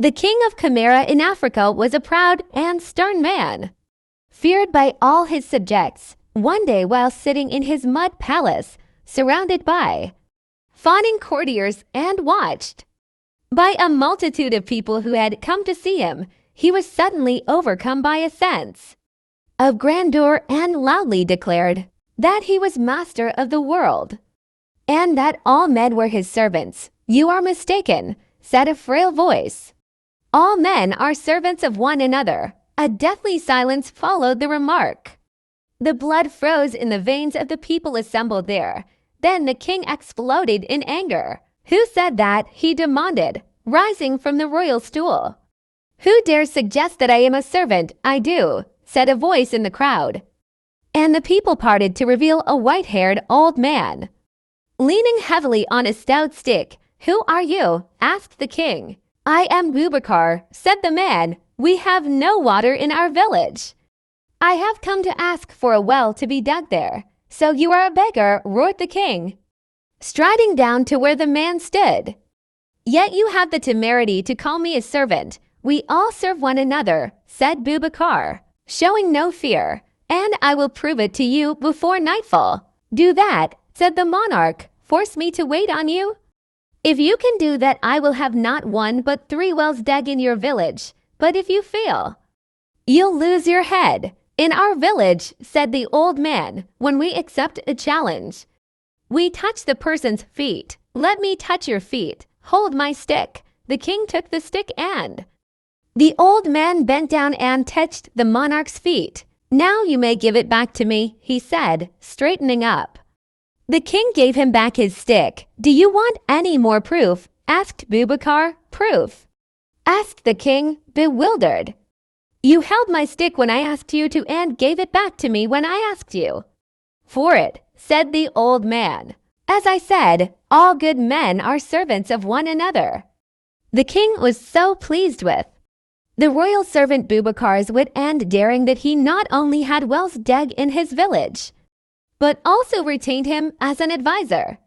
The king of Chimera in Africa was a proud and stern man, feared by all his subjects. One day, while sitting in his mud palace, surrounded by fawning courtiers and watched by a multitude of people who had come to see him, he was suddenly overcome by a sense of grandeur and loudly declared that he was master of the world and that all men were his servants. "You are mistaken," said a frail voice. "All men are servants of one another." A deathly silence followed the remark. The blood froze in the veins of the people assembled there. Then the king exploded in anger. "Who said that?" he demanded, rising from the royal stool. "Who dares suggest that I am a servant?" "I do," said a voice in the crowd. And the people parted to reveal a white-haired old man, leaning heavily on a stout stick. "Who are you?" asked the king. "I am Boubacar," said the man. "We have no water in our village. I have come to ask for a well to be dug there." "So you are a beggar," roared the king, striding down to where the man stood. "Yet you have the temerity to call me a servant." "We all serve one another," said Boubacar, showing no fear, "and I will prove it to you before nightfall." "Do that," said the monarch. "Force me to wait on you?" "If you can do that, I will have not one but 3 wells dug in your village. But if you fail, you'll lose your head." "In our village," said the old man, "when we accept a challenge, we touch the person's feet." "Let me touch your feet. Hold my stick." The king took the stick and the old man bent down and touched the monarch's feet. "Now you may give it back to me," he said, straightening up. The king gave him back his stick. "Do you want any more proof?" asked Boubacar. "Proof?" asked the king, bewildered. "You held my stick when I asked you to and gave it back to me when I asked you for it," said the old man. "As I said, all good men are servants of one another." The king was so pleased with the royal servant Boubacar's wit and daring that he not only had wells dug in his village, but also retained him as an advisor.